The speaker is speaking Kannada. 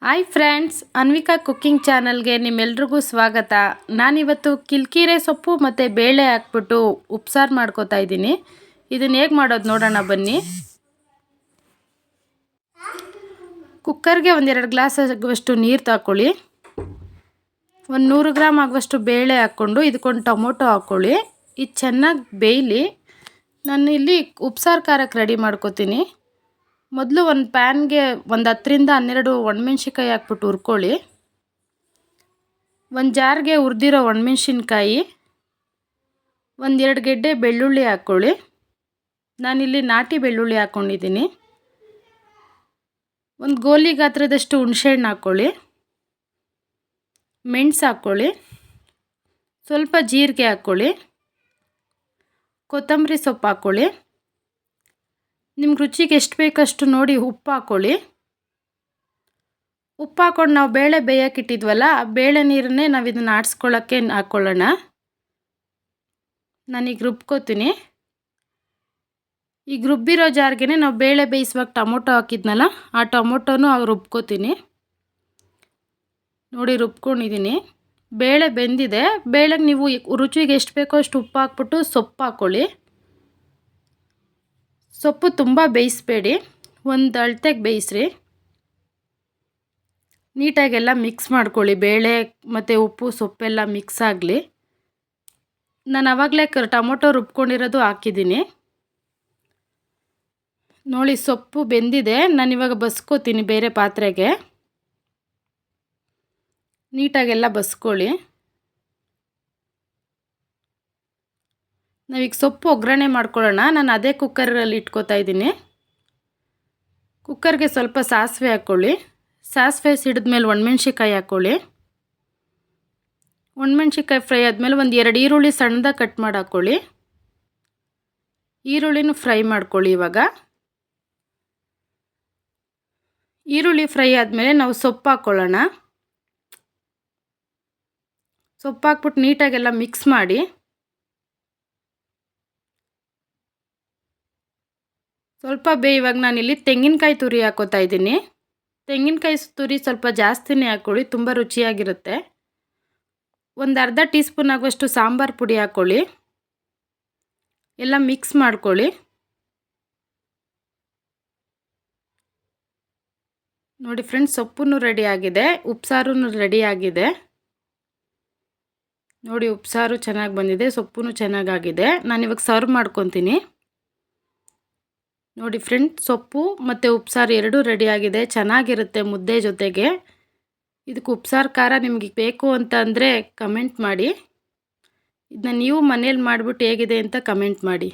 ಹಾಯ್ ಫ್ರೆಂಡ್ಸ್, ಅನ್ವಿಕಾ ಕುಕ್ಕಿಂಗ್ ಚಾನಲ್ಗೆ ನಿಮ್ಮೆಲ್ರಿಗೂ ಸ್ವಾಗತ. ನಾನಿವತ್ತು ಕಿಲ್ಕೀರೆ ಸೊಪ್ಪು ಮತ್ತು ಬೇಳೆ ಹಾಕ್ಬಿಟ್ಟು ಉಪ್ಸಾರು ಮಾಡ್ಕೋತಾ ಇದ್ದೀನಿ. ಇದನ್ನು ಹೇಗೆ ಮಾಡೋದು ನೋಡೋಣ ಬನ್ನಿ. ಕುಕ್ಕರ್ಗೆ ಒಂದೆರಡು ಗ್ಲಾಸ್ ಆಗುವಷ್ಟು ನೀರು ತಗೊಳ್ಳಿ. ಒಂದು 100 ಗ್ರಾಮ್ ಆಗುವಷ್ಟು ಬೇಳೆ ಹಾಕ್ಕೊಂಡು ಇದಕ್ಕೊಂದು ಟೊಮೊಟೊ ಹಾಕ್ಕೊಳ್ಳಿ. ಇದು ಚೆನ್ನಾಗಿ ಬೇಯಲಿ. ನಾನು ಇಲ್ಲಿ ಉಪ್ಸಾರು ಖಾರಕ್ಕೆ ರೆಡಿ ಮಾಡ್ಕೋತೀನಿ. ಮೊದಲು ಒಂದು ಪ್ಯಾನ್ಗೆ ಒಂದು 10 ರಿಂದ 12 ಒಣಮೆಣ್ಸಿನ್ಕಾಯಿ ಹಾಕ್ಬಿಟ್ಟು ಹುರ್ಕೊಳ್ಳಿ. ಒಂದು ಜಾರ್ಗೆ ಹುರಿದಿರೋ ಒಣಮೆಣ್ಸಿನ್ಕಾಯಿ, ಒಂದು 2 ಗೆಡ್ಡೆ ಬೆಳ್ಳುಳ್ಳಿ ಹಾಕ್ಕೊಳ್ಳಿ. ನಾನಿಲ್ಲಿ ನಾಟಿ ಬೆಳ್ಳುಳ್ಳಿ ಹಾಕ್ಕೊಂಡಿದ್ದೀನಿ. ಒಂದು ಗೋಲಿ ಗಾತ್ರದಷ್ಟು ಹುಣಸೆಹಣ್ಣು ಹಾಕ್ಕೊಳ್ಳಿ. ಮೆಣಸು ಹಾಕ್ಕೊಳ್ಳಿ. ಸ್ವಲ್ಪ ಜೀರಿಗೆ ಹಾಕ್ಕೊಳ್ಳಿ. ಕೊತ್ತಂಬರಿ ಸೊಪ್ಪು ಹಾಕ್ಕೊಳ್ಳಿ. ನಿಮ್ಗೆ ರುಚಿಗೆ ಎಷ್ಟು ಬೇಕಷ್ಟು ನೋಡಿ ಉಪ್ಪು ಹಾಕ್ಕೊಳ್ಳಿ. ಉಪ್ಪು ಹಾಕ್ಕೊಂಡು ನಾವು ಬೇಳೆ ಬೇಯೋಕ್ಕಿಟ್ಟಿದ್ವಲ್ಲ, ಆ ಬೇಳೆ ನೀರನ್ನೇ ನಾವು ಇದನ್ನು ಆಡಿಸ್ಕೊಳ್ಳೋಕ್ಕೆ ಹಾಕ್ಕೊಳ್ಳೋಣ. ನಾನೀಗ ರುಬ್ಕೋತೀನಿ. ಈಗ ರುಬ್ಬಿರೋ ಜಾರ್ಗೆ ನಾವು ಬೇಳೆ ಬೇಯಿಸುವಾಗ ಟೊಮೊಟೊ ಹಾಕಿದ್ನಲ್ಲ, ಆ ಟೊಮೊಟೊನೂ ರುಬ್ಕೋತೀನಿ. ನೋಡಿ ರುಬ್ಕೊಂಡಿದ್ದೀನಿ. ಬೇಳೆ ಬೆಂದಿದೆ. ಬೇಳೆಗೆ ನೀವು ರುಚಿಗೆ ಎಷ್ಟು ಬೇಕೋ ಅಷ್ಟು ಉಪ್ಪು ಹಾಕ್ಬಿಟ್ಟು ಸೊಪ್ಪು ಹಾಕ್ಕೊಳ್ಳಿ. ಸೊಪ್ಪು ತುಂಬ ಬೇಯಿಸಬೇಡಿ, ಒಂದು ಅಳತೆಗೆ ಬೇಯಿಸ್ರಿ. ನೀಟಾಗೆಲ್ಲ ಮಿಕ್ಸ್ ಮಾಡ್ಕೊಳ್ಳಿ. ಬೇಳೆ ಮತ್ತು ಉಪ್ಪು ಸೊಪ್ಪೆಲ್ಲ ಮಿಕ್ಸ್ ಆಗಲಿ. ನಾನು ಆವಾಗಲೇ ಟೊಮೊಟೊ ರುಬ್ಕೊಂಡಿರೋದು ಹಾಕಿದ್ದೀನಿ. ನೋಡಿ ಸೊಪ್ಪು ಬೆಂದಿದೆ. ನಾನಿವಾಗ ಬಸ್ಕೋತೀನಿ ಬೇರೆ ಪಾತ್ರೆಗೆ. ನೀಟಾಗೆಲ್ಲ ಬಸ್ಕೊಳ್ಳಿ. ನಾವೀಗ ಸೊಪ್ಪು ಒಗ್ಗರಣೆ ಮಾಡ್ಕೊಳ್ಳೋಣ. ನಾನು ಅದೇ ಕುಕ್ಕರಲ್ಲಿ ಇಟ್ಕೋತಾ ಇದ್ದೀನಿ. ಕುಕ್ಕರ್ಗೆ ಸ್ವಲ್ಪ ಸಾಸಿವೆ ಹಾಕ್ಕೊಳ್ಳಿ. ಸಾಸಿವೆ ಸಿಡಿದ್ಮೇಲೆ ಒಣಮೆಣ್ಸಿನ್ಕಾಯಿ ಹಾಕ್ಕೊಳ್ಳಿ. ಒಣಮೆಣ್ಸಿನ್ಕಾಯಿ ಫ್ರೈ ಆದಮೇಲೆ ಒಂದು 2 ಈರುಳ್ಳಿ ಸಣ್ಣದಾಗಿ ಕಟ್ ಮಾಡಿ ಹಾಕ್ಕೊಳ್ಳಿ. ಈರುಳ್ಳಿನೂ ಫ್ರೈ ಮಾಡ್ಕೊಳ್ಳಿ. ಇವಾಗ ಈರುಳ್ಳಿ ಫ್ರೈ ಆದಮೇಲೆ ನಾವು ಸೊಪ್ಪು ಹಾಕ್ಕೊಳ್ಳೋಣ. ಸೊಪ್ಪು ಹಾಕ್ಬಿಟ್ಟು ನೀಟಾಗೆಲ್ಲ ಮಿಕ್ಸ್ ಮಾಡಿ. ಸ್ವಲ್ಪ ಬೇಯುವಾಗ ನಾನಿಲ್ಲಿ ತೆಂಗಿನಕಾಯಿ ತುರಿ ಹಾಕೋತಾ ಇದ್ದೀನಿ. ತೆಂಗಿನಕಾಯಿ ತುರಿ ಸ್ವಲ್ಪ ಜಾಸ್ತಿನೇ ಹಾಕ್ಕೊಳ್ಳಿ, ತುಂಬ ರುಚಿಯಾಗಿರುತ್ತೆ. ಒಂದು ಅರ್ಧ ಟೀ ಸ್ಪೂನ್ ಆಗುವಷ್ಟು ಸಾಂಬಾರು ಪುಡಿ ಹಾಕ್ಕೊಳ್ಳಿ. ಎಲ್ಲ ಮಿಕ್ಸ್ ಮಾಡ್ಕೊಳ್ಳಿ. ನೋಡಿ ಫ್ರೆಂಡ್ಸ್, ಸೊಪ್ಪು ರೆಡಿ ಆಗಿದೆ, ಉಪ್ಸಾರು ರೆಡಿ ಆಗಿದೆ. ನೋಡಿ ಉಪ್ಸಾರು ಚೆನ್ನಾಗಿ ಬಂದಿದೆ, ಸೊಪ್ಪು ಚೆನ್ನಾಗಾಗಿದೆ. ನಾನಿವಾಗ ಸರ್ವ್ ಮಾಡ್ಕೊತೀನಿ. ನೋಡಿ ಫ್ರೆಂಡ್ಸ್, ಸೊಪ್ಪು ಮತ್ತು ಉಪ್ಸಾರು ಎರಡೂ ರೆಡಿಯಾಗಿದೆ. ಚೆನ್ನಾಗಿರುತ್ತೆ ಮುದ್ದೆ ಜೊತೆಗೆ. ಇದಕ್ಕೆ ಉಪ್ಸಾರು ಖಾರ ನಿಮಗೆ ಬೇಕು ಅಂತ ಅಂದರೆ ಕಮೆಂಟ್ ಮಾಡಿ. ಇದನ್ನ ನೀವು ಮನೇಲಿ ಮಾಡಿಬಿಟ್ಟು ಹೇಗಿದೆ ಅಂತ ಕಮೆಂಟ್ ಮಾಡಿ.